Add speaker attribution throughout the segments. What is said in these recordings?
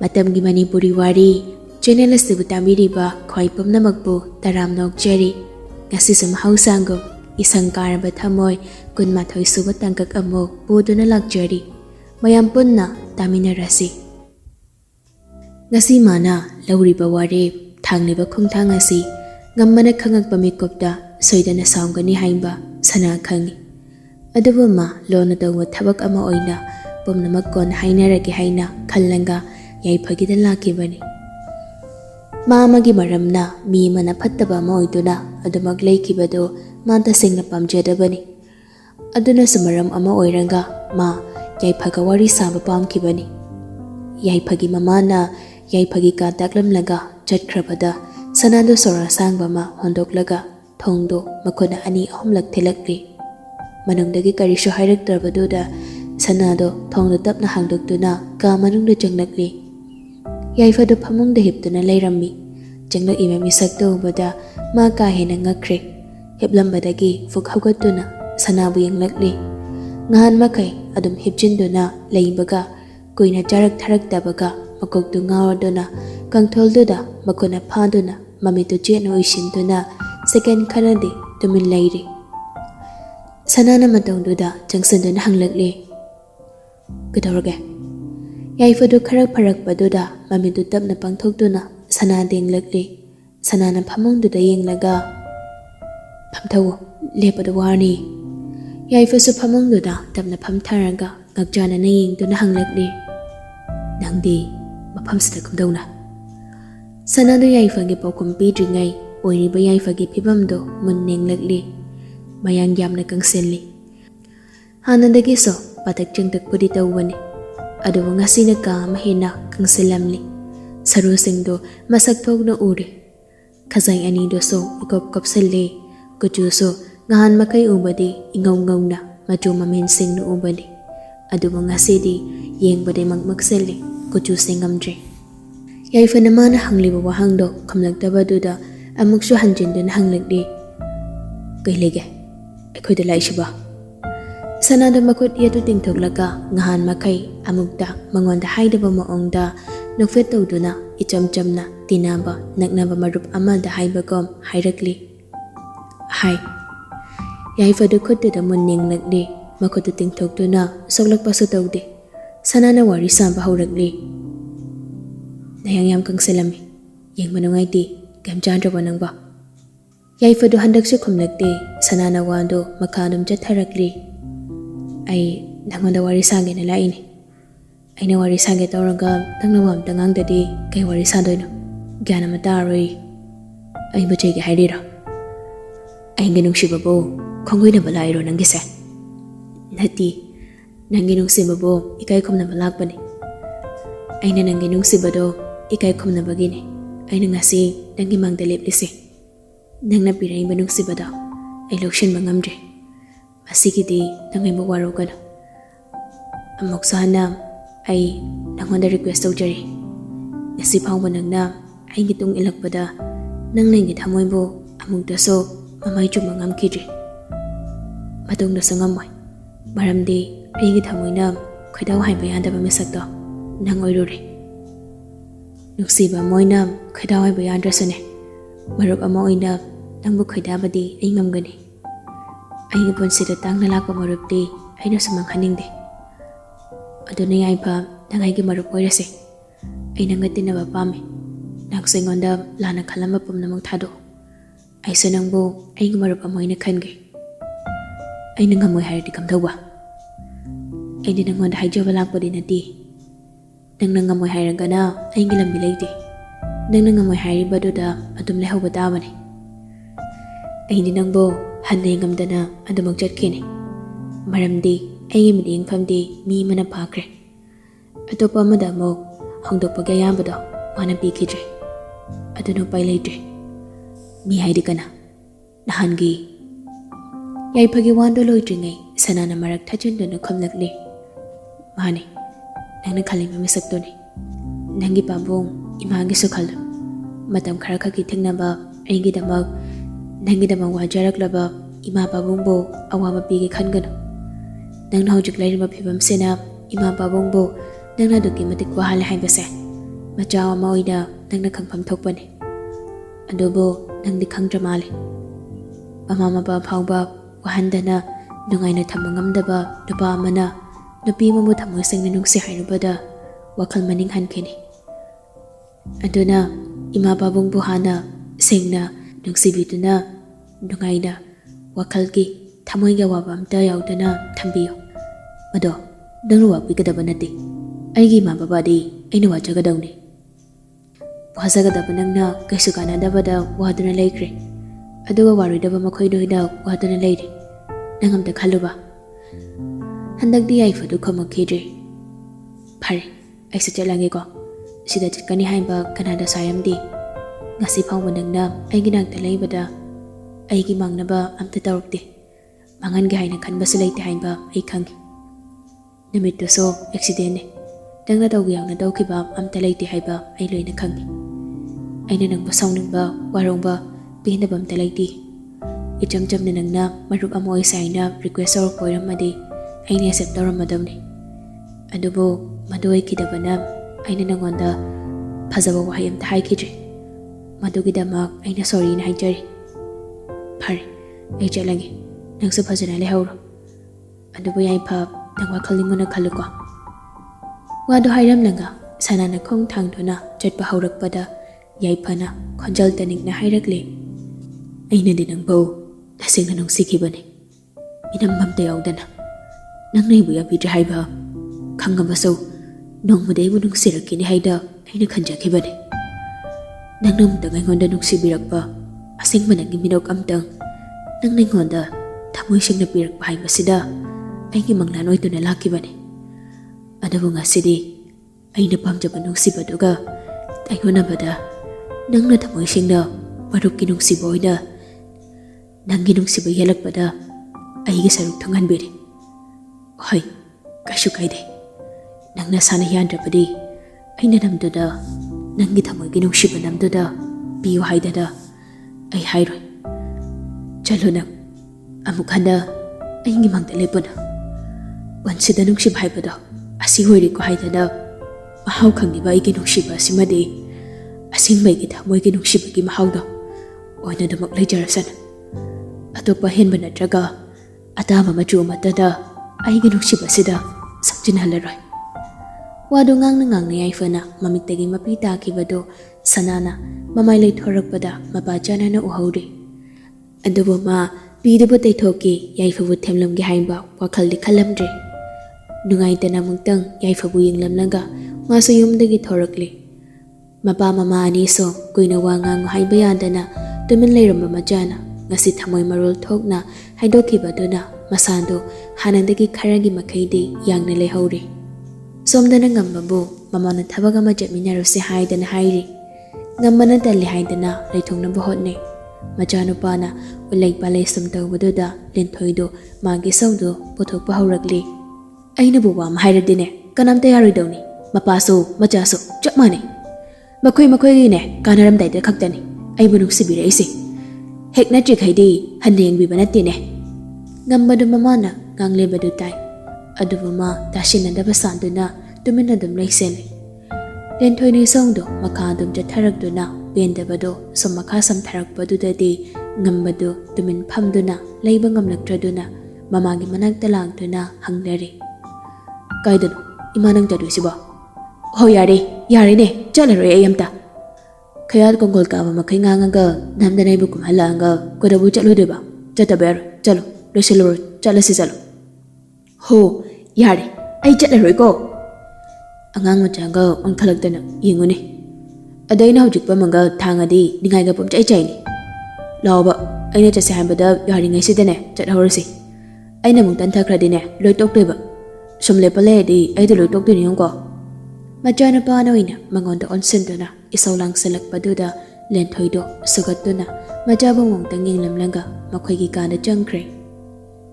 Speaker 1: Matamgi Manipuri Wari channel asibu tamiriba khwai pumnamakbu taram nokjari ngasi sum hausangum Eshang Karaba Thamoi 28 suba tangkak amok puduna lakjari mayam punna taminarasi ngasi mana lauriba wari thangliba khungthang asi ngammana khangakpa mikopta soidana saungani haimba sana khangi adubuma lona dawa thabak ama oina pumnamak kon hainarage haina khallanga yaifagida lakibani Mamagi maramna mi mana phattaba ma oiduna adumak leikibado ma tasengna pamjadabani aduna sumaram ama oiranga ma yaiphaga wari saba pamkibani yaifagi mamana yaifagi ka taklamlaga chatkrabada sanado sora sangba ma hondoklaga thongdo makona ani ahumlak thelakri manungdagi karisho hairaktrabaduda sanado thongdo tapna hangdoktuna ka manungda changlakli yaifadu phamungda hiptuna leirammi changlak ima misakto ubada ma ka hena ngakre hiplambadagi fuk haugatuna sanabu yanglakli ngahan makai adum hipjinduna leibaga kuina jarak tharak tabaga makoktu ngawaduna kangtholduda makona phaduna mamitu cheno ishinduna second khanadi tumin leiri sanana matongduda changsanduna hanglakli kedorge yaifadu kharak pharakpaduda mamitu tapna pangthokduna sana denglakli sanana phamungduda yenglaga phamthaw lepadu warni yaifasu phamungduda tapna phamtharaga ngakjana na yengduna hanglakli nangdi maphamsida kumdawna sanadu yaifagi paukum pidringai oiriba yaifagi phibamdo munnenglakli mayang yamna kangselli hanadagi so patak changtakpudi tawani adubu ngasina ka mahina kangselamli sarusingdo masak thokna uri khazai anido so ikop kopsalle kuchu so ngahan makai ubadi ingongngongna machu mamen singno ubadi adubu ngasidi yengbade magmakselli kuchu singamdre yaifana mana hangliba wahangdo khamlaktabaduda amuksu hanjinduna hanglakdi kailege ekhoida laishiba sanada makut yatu tingthoklaga ngahan makai amukta mangonda haidaba maongda nokfet tawduna icham chamna tinaba naknaba marup amada haibagom hairakli hai yaifadu khutda munnenglakli makutu tingthokduna soklakpasu tawde sanana wari samba haurakli nayang yam kangselami yengmanungaiti gamjandraba nangba yaifadu handaksu khumlakte sanana wando makhanum chatharakli ai nangmanda wari sange na laini aina wari sange tawraga tangnawam tangangdadi kai wari sandoino gyana mataroi ai bachege hairira ainge nungshibabo khongoina balairo nangise nati nangi nungsibabo ikai khumna balakpani aina nangi nungsibado ikai khumna bagine aina ngasi nangi mangda leplise nangna piraiba nungsibada ai lokshin bangamdre masigidi nangai bawaro kana amok sana ai nangonda request tawjari ngasi phawba nangna ai gitung ilakpada nangngi thamoibo amukda so mamai chuma ngamkidre matungda sangamoi maramdi aigi thamoina khoidaw haiba yandaba misakto nang oirure nuksiba moina khoidaw haiba yandrasane maruk ama oina nangbu khoidabadi ai ngamgani aigi ponsida tangna lakpa marupti aina sumang haningde aduna yaiba nangaigi marup oirase aina ngatinaba pame naksengonda lana khalamba pumnamak thado aisa nangbu aigi marup amoina khange aina ngamoi hairdi kamthauba aina nangonda haijaba lakpadi nati nangna ngamoi hairangana aigi lambi leite nangna ngamoi hairibaduda adum lehauba tabane aini nangbu hanne ngamdana adumak chatkine maramdi aigi miding famdi mi mana phakre atopa amada amok hongdokpaga yambado mana pikidre aduna pai leitre mi haidi kana nahangi yaifagi wando loitringai sanana marak thajinduna khamlakli mane nangna khalima misaktoni nangi pabong imagi sukhal matam khara khaki thingnaba aigi damak nangi damak wajaraklaba ima pabongbo awama pigi khangano nangna hojik lairima phibam sena ima pabongbo nangna duki matik wahale haibase Macha ama oida nangna khangpham thokpani. Adubo nangdi khangdra male. Mama mapa phauba wahandana nungaina thamba ngamdaba nupa amana nupi mamu thamoi singna nungsi hairubada wakhal maning hankhini. Aduna ima babung buhana singna nungsibiduna nungaina wakhalki thamoiga waba amta yaudana thambiyo. Mado nangru wapikadaba nati. Aigi ma babadi aina wajagadawni. Wajagadaba nangna kaisu kanadabada waduna laikre. Aduga waridaba makhoidoida waduna lairi. Nangamta khaluba. Handakdi yaifadu khamakidre. Phare aisa chalange ko. Sida chitkani haiba kanada sayamdi. Ngasi phawba nangna aigi nakta laibada aigi mangnaba amta tarukti. Mangangi haina khanbasu laite haiba ai khangi. Namitto so accident ne. Nangna tawgi yangna dawkiba amta laite haiba ai loina khangi. Aina nangba sawningba warongba pinaba amta laiti. Icham chamna nangna marup amoy saina request or poiramadi aina accept tawramadawni. Adubo madoi kidabana aina nangonda phajaba wahay amta haikidre. Madugidamak aina sorry na haijari. Phare ai chalange nangsu phajana lehawro. Adubo yaipa nangwa khalinguna khaluko. Wado hairamlanga sanana khong thangduna chatpa haurakpada yaipana khonjal tanikna hairakle. Aina dinangbo tasingna nungsikibani. Minambamta yaudana. Nangnay buya pidra haiba khangabaso nongmadaibu nungsirakini haida aina khanjakibani. Nangnamta ngaingonda nungsibirakpa asingba nangi minok amtang nangnayonda thamoi singna pirakpa haibasida aigi manglanoy tuna lakibani. Adabu ngasidi aina pamjaba nungsibaduga taihonabada nangna thamoi singna parukki nungsiboida nangi nungsiba yalakpada aigi saruk thanganbiri. Hoi kaishu kaide nangna sana yandrapadi aina namduda nangi thamoigi nungsiba namduda piyo haidada ai hairoi. Chalo nang amuk handa aigi mangda lepuna. Wansida nungsiba haibada asi hoiri ko haidada mahau khangiba aigi nungsiba asimadi asingbaigi thamoigi nungsibagi mahauda oina damak laijarasana. Atopa henba natraga atama machu amatada aigi nungsiba sida samjinhalaroi. Wado ngangnang yaifana mamiktagi mapi takibado sanana mamai leithorakpada mapachana na uhaude. Adubo ma pidubo taithoki yaifabu themlamgi haiba wakhaldi khalamdre. Nungaitana mungtang yaifabu yinglamlanga maso yumdagi thorakli. Mapa mama ani so kuina wangang haiba yadana tumin leiramba majana ngasi thamoi marol thokna haidokibaduna masando hanandagi kharagi makhaidi yangna lehauri. Somdana ngambabu mamana thabaga ma jetminaruse haidana hairi. Ngambana dalli haidana leithongna bohotne. Majanu pana ulai palai samtawbaduda lenthoido magi sawdo pothokpa haurakli. Aina buwa ma hairadine kanamta yaroidawni mapaso machaso chapmani. Makhoi ne kanaram daida khaktani aibu nuksibire isi. Hek natrik haidi handeng bibanatine. Ngambadu mamana ngangle badu tai. Adubama tashinadaba sanduna tuminadum laisele. Lenthoini songdo makadum jatharakduna bendabado sommakha samtharakpadudadi ngambadu tumin phamduna leiba ngamlaktraduna mamagi manakta langduna hanglari. Kaidano imanang jaduisiba. Ho yare ne chalaroi ayamta. Khayal kongol ka makai ngangaga namdana ibu kumhalanga kodabu chaludeba. Jataber chalo losilor chalasi chalo. Ho yare ai chalaroi ko. Angang machanga angkhalakdana yenguni. Adaina hojikpa manga thangadi ningaiga pomchai chaini. Lawba aina chase hambada yaringai sidane chathorasi. Aina mungtan thakradine loitokdeba. Somle pale di aida loitokdini yongko. Majana panoina mangonda onsenduna isaulang salakpaduda lenthoido sugatuna majabong mongtang yenglamlanga makhoigi kana jangkre.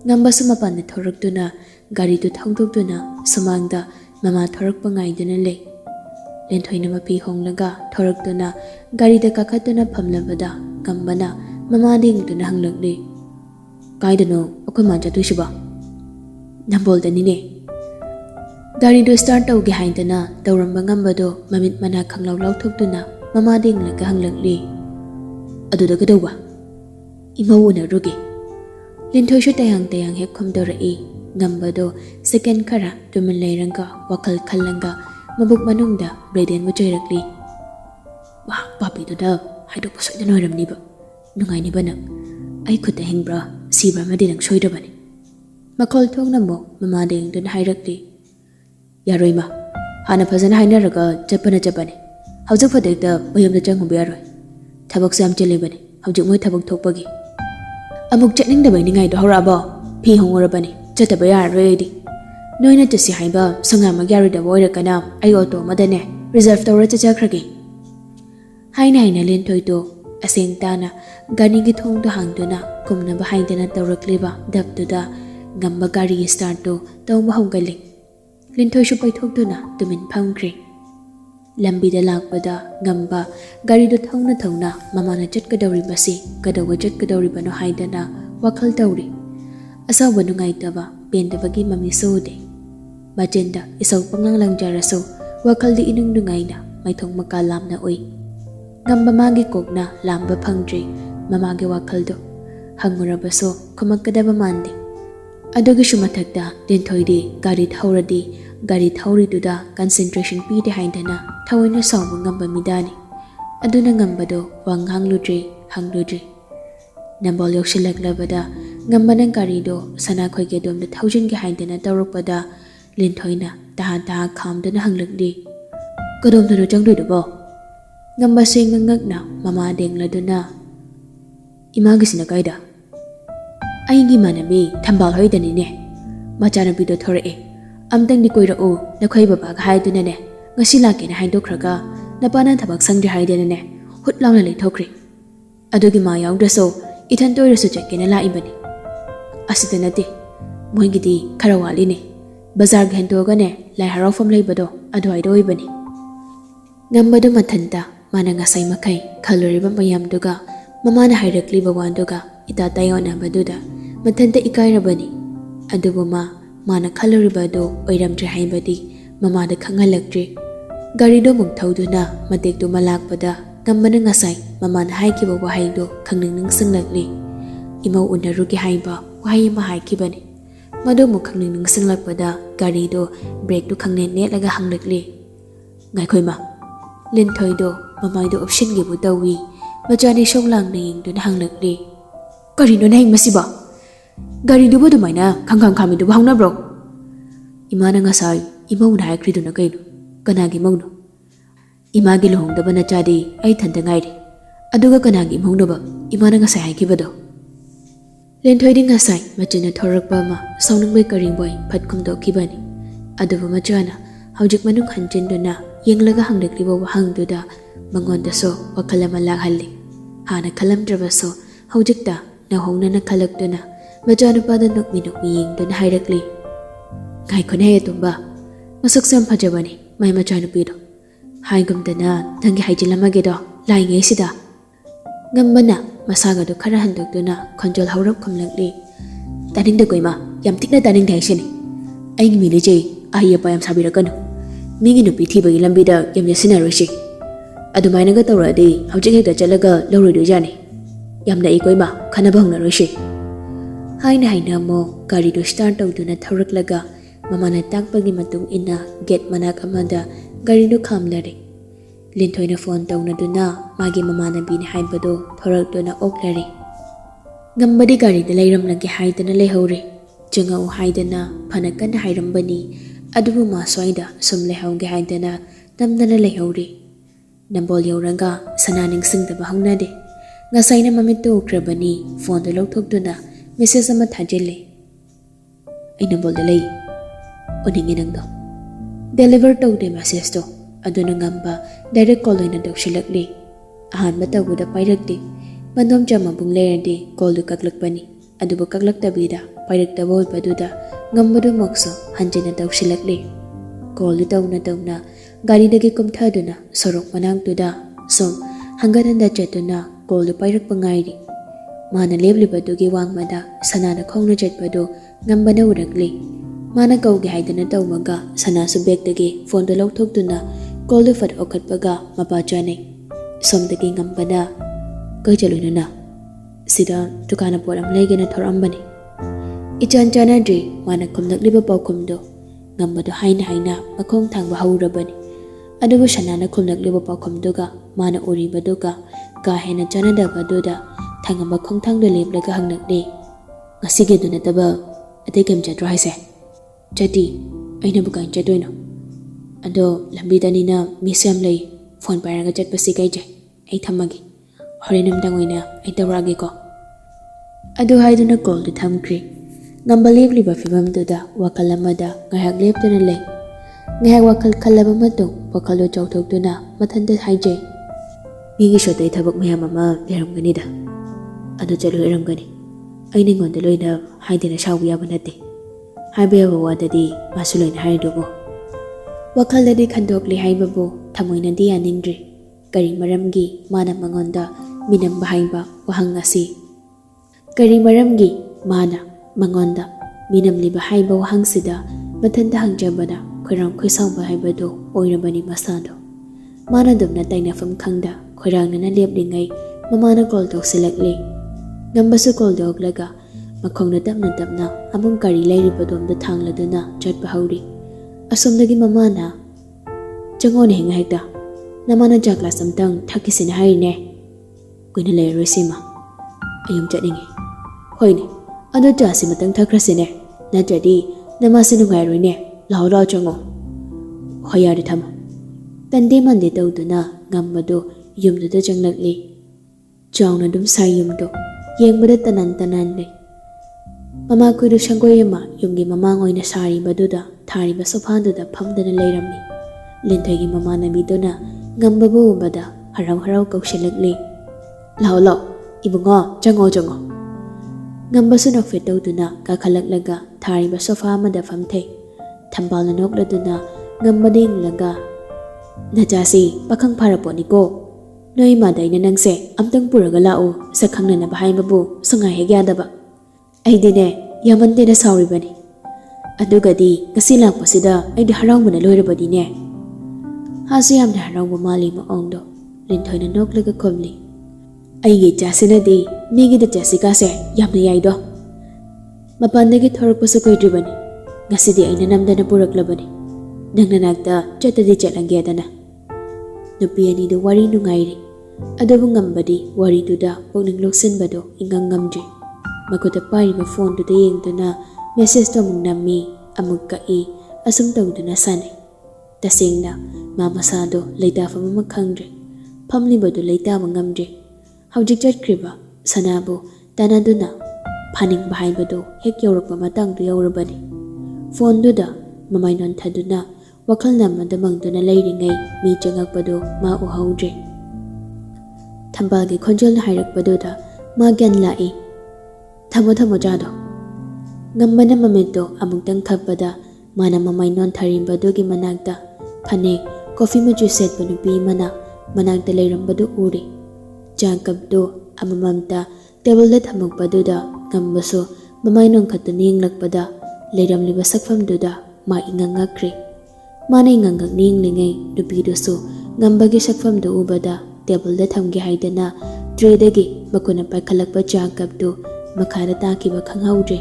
Speaker 1: Ngamba sumapan thoraktuna gari tu thongdokduna samangda mama thorak pangaiduna le. Lenthoina mapi honglaga thoraktuna gari da kakatuna phamlabada gambana mama dingduna hanglakle. Kaidano akoi manja tusiba. Nambol danine. Garido start tauge haindana tauramba ngambado mamit mana khanglaw lawthokduna mama dinglaga hanglakli aduda gadawwa imawuna rugi Ningthouja tayang hek khomdorai ngambado second khara tumin leiranga wakhal khallanga mabuk manungda braden mu joirakli wa papi da haidok pasoi noiramni ba nungai ni bana ai khuta hingbra sibra madinang soidabani makhol thongna mo mama ding dun hairakli yaroi ma hana phajana hainaraga japani haujuk phadekta mayamda changhu yaroi thabak sam chelebani haujuk moi thabak thokpagi amuk chatning da bani ngai do horaba phi hongorabani chataba yaroi di noina chasi haiba sanga magyari da boira kana ai auto madane reserve tawra chakhragi haina Ningthouja to aseng tana gani gi thong do hangduna kumna ba haidana tawrakleba dabtuda ngamba gari start to tawma hongali Ningthouja paithokduna tumin phamkri lambida lakpada ngamba gari do thongna mamana chatkadawri basi kadawa chatkadawri bano haidana wakhal tawri asawa nungai taba pendabagi mami sode bajenda isau panglang langjaraso wakhal di inung nungaina maithong makalamna oi ngamba magi kokna lamba phangdri mamage wakhal do hangurabaso khamakadaba mandi adogi shumathakta Ningthouja gari thauri duda concentration pi de haindana thawoina sawma ngamba midani aduna ngambado wanghang hangludri nambol yokshilaklabada ngambana gari do sana khoige domda thousand ge haindana tawrukpada Ningthouja taha khamdana hanglakdi kadomdano changdoi do bo ngamba sengangakna mama dengladuna imagisina kaida aigi manami thambal hoidani ne machana bido thore amtang di koira o nakhoi baba ga haiduna ne ngasi lake na haidokraga napana thabak sangri haidena ne hutlawna le thokri adogi ma yaudraso ithan toirasu chekena la ibani asita nate moigidi kharawali ne bazar ghentoga ne lai harofam leibado adwai doi bani ngambado mathanta mana ngasai makai khaloriba mayam duga mamana hairakli bawanduga ita tayona baduda mathanta ikairabani adubuma mana khaloribado oiramdre haibadi mamada khangalakdre garido mungthauduna matekdo malakpada ngambana ngasai mamana haikiba wahaido khangning singlakli imau unarugi haiba wahai ma haikibani madu mukhangning singlakpada garido brake do khangne netlaga hanglakli ngaikoi ma Ningthouja mamaido option gi bu dawi majani shonglang ning dun hanglakli karino nai masiba gari dubo dumaina khangkham khami du bhauna bro imana ngasai imau na haikri du na kaino kanagi mauno imagi lohong da bana chadi ai thanda ngai ri aduga kanagi mauno ba imana ngasai haikibado Ningthouja ngasai machina thorakpa ma saunang bai karing boy phatkum do kibani aduba machana haujik manung hanjinduna yenglaga hanglakli bo hangduda mangonda so wakalama lakhalli hana khalamdraba so haujikta na hongna na khalakduna majana pada nokmi yengduna hairakli ngai khone tumba masak sam phajabani mai majana pido haigumdana thangi haijilamage do lai ngai sida ngambana masaga do khara handokduna khonjol haurap khamlakli taningda koima yam tikna taning daisini aigi mili je ahiya payam sabirakanu migi nupi thibagi lambida yam yasinaroshi adumaina ga tawradi haujik hekta chalaga lawrido jani yamna ikoima khanaba hongnaroshi haina mo gari do start tawduna thawraklaga mamana takpagi matung ina gate manak amada gari do khamlari Ningthouja phone tawnaduna magi mamana bini haibado thorakduna oklari ngambadi gari da leiramlagi haidana leihori chungau haidana phanakan hairambani adubu ma swaida sum lehauge haidana namdana leihori nambol yauranga sananing singdaba hongnade ngasaina mamit to okrabani phone da lokthokduna message ama thajille ai nambol da lei oningi nangdo deliver tawde message to aduna ngamba direct call oina dokshilakli ahanba tawuda pairakti mandom jama bung lerandi call du kaklakpani adubu kaklaktabida pairakta bol paduda ngambadu mokso hanjina dokshilakli call du tawna gari dagi kumthaduna sorok manang tuda som hangaranda chatuna call du pairak pangairi mana leblibadugi wangmada sanana khongna chatpadu ngambana urakli Mana kauge haidana tawmaga sanasu begdagi phone do lawthoktuna call do fat okhatpaga mapa chane somdagi ngambana kai chalunana sida dukana poram legena thorambani ichan chanadri mana khumnakliba paukhumdo ngambado haina makhong thangba haurabani adubu sanana khumnakliba paukhumdoga mana uribadoga ka hena chanadabadoda thangamba khongthangda leplega hangnakde ngasige duna taba atei kem chatro haise chati aina bukan chatoino ado lambidanina misiam lei phone pairaga chatpasi kaije ai thamagi horenam dangoina ai tawrage ko adu haiduna call du thamkri ngamba lebliba fibam duda wakalamada ngahak leptuna lei ngahak wakal khalaba matung wakalo chawthokduna mathanda haije migi shotai thabak mayam ama leramganida adu chalu eramgani aini ngonda loina haidina shawbiya banate haibe wadadi masuloina haidugo wakaldadi khandokli haibabu thamoina di anindri kari maramgi mana mangonda minam bahaiba wahang asi kari maramgi mana mangonda minam liba haiba wahang sida mathanda hangjabana khoram khoisangba haibado oirabani masado mana dumna tainafam khangda khoirangna leplingai mamana call toksilakli ngambasu call doglaga makhongna tapna among kari lairibadom da thangladuna chatpa hauri asomdagi mamana changone hinga hekta namana jakla samtang thakisina haine kuina leirosima ayum chatningi hoine adu jasi matang thakrasine najadi namasinu ngairoine law chango hoyari thama tande mande tawduna ngambado yumduda changlakli chawna dum sayumdo yengbada tanan le mama kuidu shangoyema yumgi mamang oina sari baduda thari ba sofaduda phamdana leiramni linthagi mama namidona ngambabu bada harau kaushalakli law ibungo chango ngambasu nokfe tawduna ka khalaklaga thari ba sofa amada famthei thambalna nokladuna ngambading laga najasi pakhang pharaponi ko noi madaina nangse amtang puraga lao sakhangna na bahai babu sungai hegyadaba aidine yamante na sauribani adugadi ngasi lakpasida aidi harawbana loirabadine hasu yamna harawba mali ma ongdo linthoina noklaga khomli aigi chasinadi migida chasika se yamna yaido mapandagi thorakpasu koidribani ngasidi aina namdana puraklabani nangna nakta chatadi chatlangedana nupi ani do wari nungairi adubu ngambadi wari duda pokning loksinbado ingang ngamdri makuta pariba phone duda yengduna message to amuk nammi amuk kai asum tawduna sanai tasengna mamasado leitafam ama khangdre phamlibadu leitaba ngamdre hawjik chatkriba sanabu tanaduna phaning bahaibado hek yaurakpa matangdu yaurabani phone duda mamainon thaduna wakal namada mangduna leiringai mi changakpado ma uhaudre thambalgi khonjal hairakpaduda ma gyan lai thamo jado ngambana mamento amungtang khappada mana mamainon tharimbadugi manakta phane coffee maju set panupi mana manakta leirambadu uri jangkapdo amamamta table da thamukpaduda ngambaso mamainon khatuni inglakpada leiramliba sakfamduda ma ingangakri mana ingangak ninglingai nupidusu ngambagi sakfamdu ubada table da thamgi haidana tray dagi makuna paikhalakpa jangkapdo makhara takiba khanghaudre